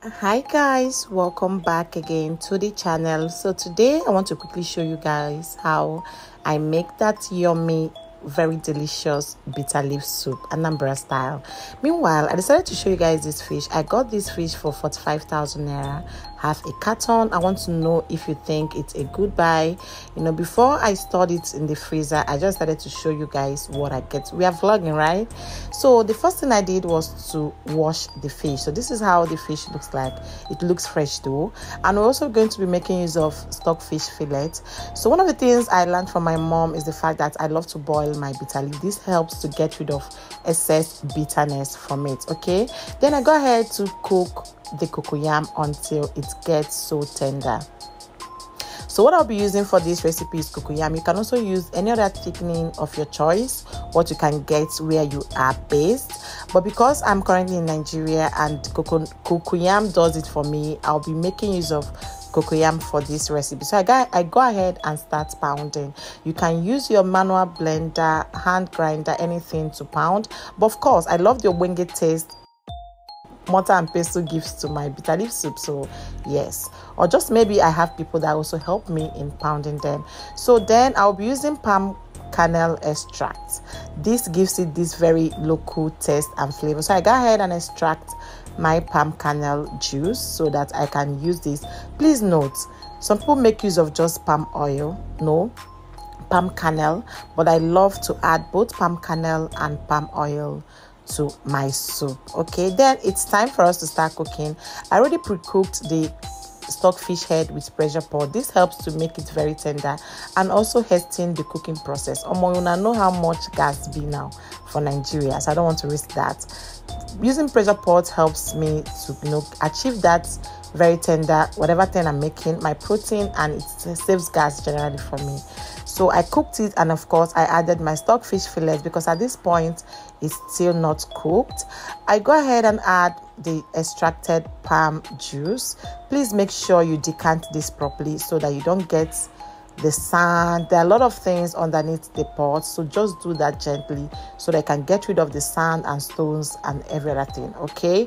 Hi guys, welcome back again to the channel. So today I want to quickly show you guys how I make that yummy, very delicious bitter leaf soup, Anambra style. Meanwhile, I decided to show you guys this fish. I got this fish for 45,000 naira, half a carton. I want to know if you think it's a good buy. Before I stored it in the freezer, I just started to show you guys what I get. We are vlogging, right? So the first thing I did was to wash the fish. So this is how the fish looks like. It looks fresh though. And we're also going to be making use of stockfish fillet. So one of the things I learned from my mom is the fact that I love to boil my bitter leaf. This helps to get rid of excess bitterness from it. Okay, then I go ahead to cook the cocoyam until it gets so tender. So what I'll be using for this recipe is cocoyam. You can also use any other thickening of your choice, what you can get where you are based. But because I'm currently in Nigeria and cocoyam does it for me, I'll be making use of cocoyam for this recipe. So I go ahead and start pounding. You can use your manual blender, hand grinder, anything to pound. But of course, I love the wenge taste mortar and pestle gives to my bitter leaf soup. So yes, or just maybe I have people that also help me in pounding them. So then I'll be using palm kernel extract. This gives it this very local taste and flavor. So I go ahead and extract my palm kernel juice so that I can use this. Please note, some people make use of just palm oil. No, palm kernel, but I love to add both palm kernel and palm oil to my soup. Okay, then it's time for us to start cooking. I already pre-cooked the stockfish head with pressure pot. This helps to make it very tender and also hasten the cooking process. You know how much gas be now for Nigeria, so I don't want to risk that. Using pressure pot helps me to achieve that very tender whatever thing I'm making, my protein, and it saves gas generally for me. So I cooked it, and of course I added my stockfish fillet because at this point it's still not cooked. I go ahead and add the extracted palm juice. Please make sure you decant this properly so that you don't get the sand. There are a lot of things underneath the pot, so just do that gently so they can get rid of the sand and stones and every other thing. Okay,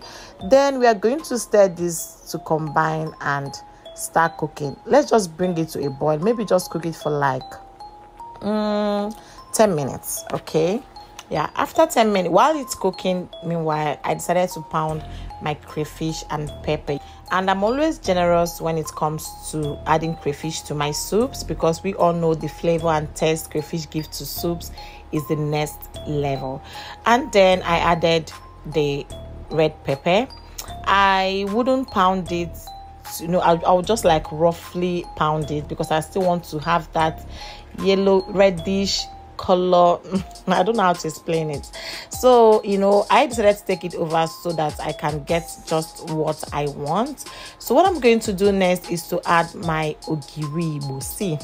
then we are going to stir this to combine and start cooking. Let's just bring it to a boil. Maybe just cook it for like 10 minutes. Okay, yeah, after 10 minutes while it's cooking, meanwhile I decided to pound my crayfish and pepper. And I'm always generous when it comes to adding crayfish to my soups because we all know the flavor and taste crayfish gives to soups is the next level. And then I added the red pepper. I wouldn't pound it, I'll just like roughly pound it because I still want to have that yellow reddish color. I don't know how to explain it. So I decided to take it over so that I can get just what I want. So what I'm going to do next is to add my ogiri igbo. See,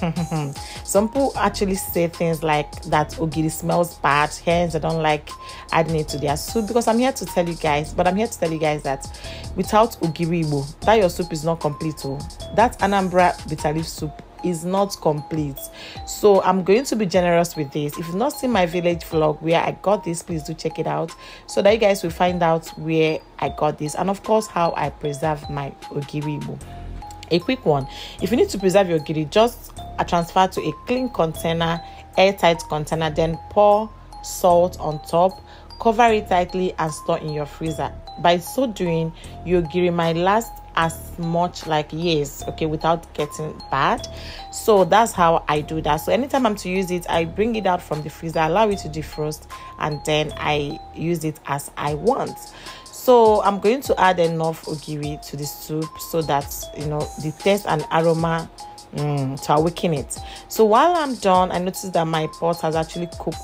some people actually say things like that ogiri smells bad, hence I don't like adding it to their soup, because I'm here to tell you guys that without ogiri igbo, that your soup is not complete. That Anambra bitter leaf soup is not complete. So I'm going to be generous with this. If you've not seen my village vlog where I got this, please do check it out so that you guys will find out where I got this, and of course how I preserve my ogiri igbo. A quick one: if you need to preserve your ogiri, just transfer to a clean container, airtight container, then pour salt on top, cover it tightly and store in your freezer. By so doing, your ogiri might last as much like years, okay, without getting bad. So that's how I do that. So anytime I'm to use it, I bring it out from the freezer, allow it to defrost, and then I use it as I want. So I'm going to add enough ogiri to the soup so that the taste and aroma to awaken it. So while I'm done, I noticed that my pot has actually cooked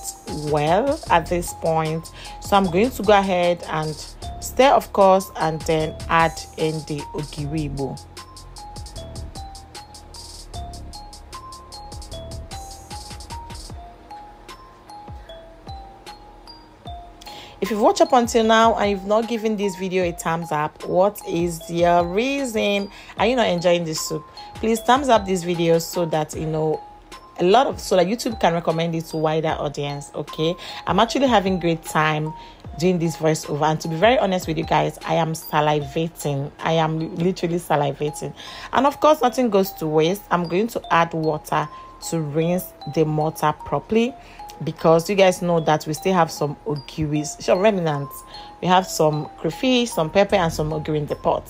well at this point. So I'm going to go ahead and stir, of course, and then add in the ogiri igbo. If you've watched up until now and you've not given this video a thumbs up, what is your reason? Are you not enjoying this soup? Please thumbs up this video so that so that YouTube can recommend it to wider audience. Okay, I'm actually having great time doing this voiceover, and to be very honest with you guys, I am salivating. I am literally salivating. And of course, nothing goes to waste. I'm going to add water to rinse the mortar properly, because you guys know that we still have some ogiris, some remnants. We have some crayfish, some pepper, and some ogiri in the pot.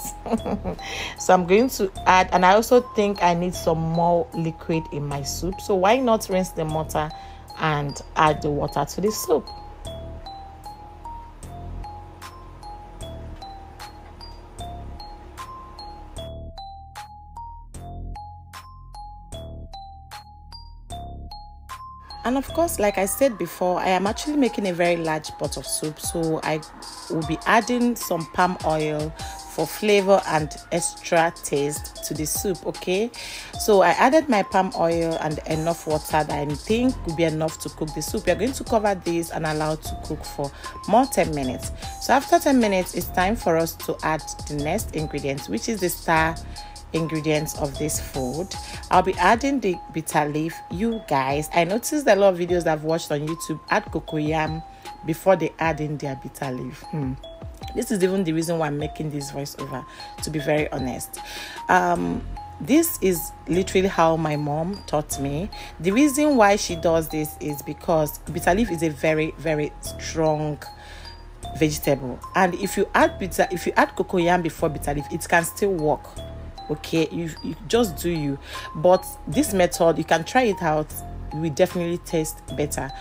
So I'm going to add, and I also think I need some more liquid in my soup. So why not rinse the mortar and add the water to the soup? And of course, like I said before, I am actually making a very large pot of soup, so I will be adding some palm oil for flavor and extra taste to the soup. Okay, so I added my palm oil and enough water that I think will be enough to cook the soup. We are going to cover this and allow it to cook for more 10 minutes. So after 10 minutes, it's time for us to add the next ingredient, which is the star ingredients of this food. I'll be adding the bitter leaf. You guys, I noticed a lot of videos I've watched on YouTube add cocoyam before they add in their bitter leaf. This is even the reason why I'm making this voiceover, to be very honest. This is literally how my mom taught me. The reason why she does this is because bitter leaf is a very, very strong vegetable, and if you add cocoyam before bitter leaf, it can still work. Okay, you just do you, but this method, you can try it out, it will definitely taste better.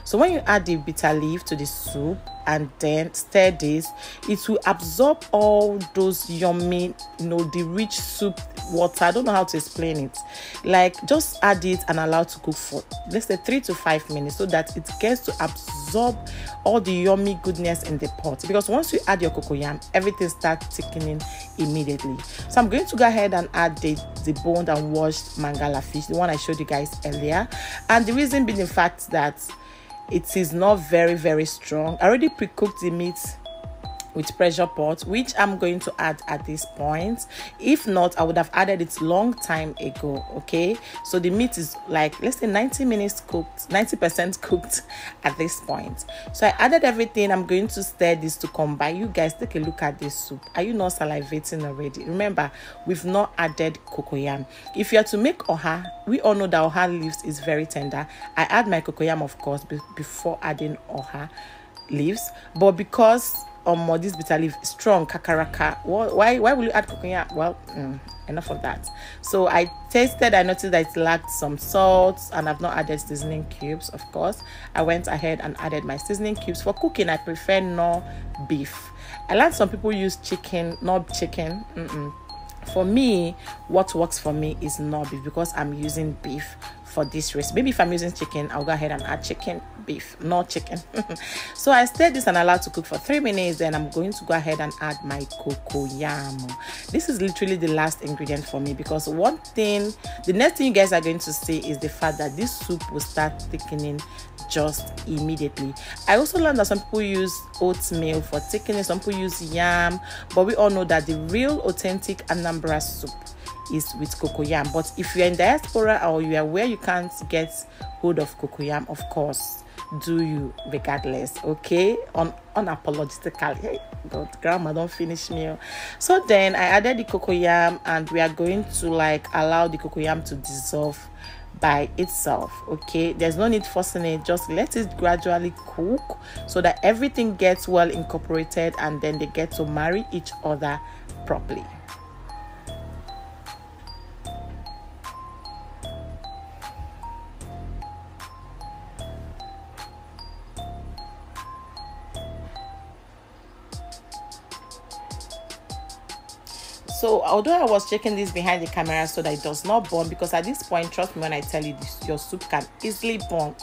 So when you add the bitter leaf to the soup and then stir this, it will absorb all those yummy, the rich soup water. I don't know how to explain it. Like, just add it and allow it to cook for, let's say, 3 to 5 minutes, so that it gets to absorb all the yummy goodness in the pot. Because once you add your cocoyam, everything starts thickening immediately. So I'm going to go ahead and add the boned and washed mangala fish, the one I showed you guys earlier. And the reason being the fact that it is not very, very strong. I already pre-cooked the meat with pressure pot, which I'm going to add at this point. If not, I would have added it long time ago. Okay, so the meat is like, let's say 90 minutes cooked, 90% cooked at this point. So I added everything. I'm going to stir this to combine. You guys, take a look at this soup. Are you not salivating already? Remember, we've not added cocoyam. If you are to make oha, we all know that oha leaves is very tender. I add my cocoyam, of course, before adding oha leaves, but because this bitter leaf is strong kakaraka, why will you add cocoyam? Well, enough of that. So I tasted, I noticed that it lacked some salt, and I've not added seasoning cubes. Of course, I went ahead and added my seasoning cubes. For cooking, I prefer no beef. I learned some people use chicken, not chicken. For me, what works for me is no beef, because I'm using beef for this recipe. Maybe if I'm using chicken, I'll go ahead and add chicken, beef, not chicken. So I stirred this and allowed to cook for 3 minutes. Then I'm going to go ahead and add my cocoyam. This is literally the last ingredient for me, because the next thing you guys are going to see is the fact that this soup will start thickening just immediately. I also learned that some people use oatmeal for thickening, some people use yam, but we all know that the real authentic Anambra soup is with cocoyam. But if you're in diaspora or you are where you can't get hold of cocoyam, of course, do you regardless. Okay, unapologetically. Hey God, grandma, don't finish me. So then I added the cocoyam, and we are going to allow the cocoyam to dissolve by itself. Okay, there's no need forcing it, just let it gradually cook so that everything gets well incorporated, and then they get to marry each other properly. So although I was checking this behind the camera so that it does not burn, because at this point, trust me when I tell you this, your soup can easily burn.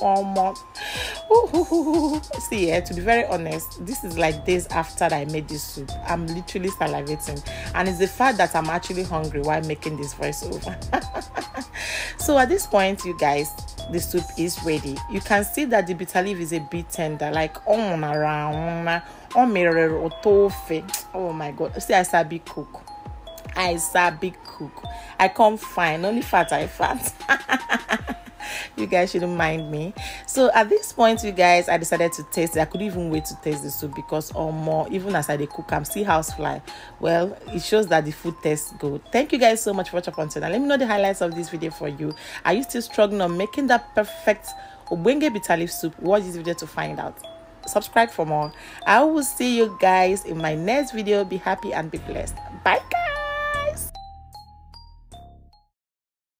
See, to be very honest, this is like days after I made this soup. I'm literally salivating, and it's the fact that I'm actually hungry while making this voiceover. So at this point, you guys, the soup is ready. You can see that the bitter leaf is a bit tender, oh my God. See, I sabi cook. I can't find only fat I fat. You guys shouldn't mind me. So at this point, you guys, I decided to taste it. I couldn't even wait to taste the soup because more, even as I cook, I'm still housefly. Well, it shows that the food tastes good. Thank you guys so much for watching up until now. Let me know the highlights of this video for you. Are you still struggling on making that perfect Obenge Bitterleaf soup? Watch this video to find out. Subscribe for more. I will see you guys in my next video. Be happy and be blessed. Bye guys.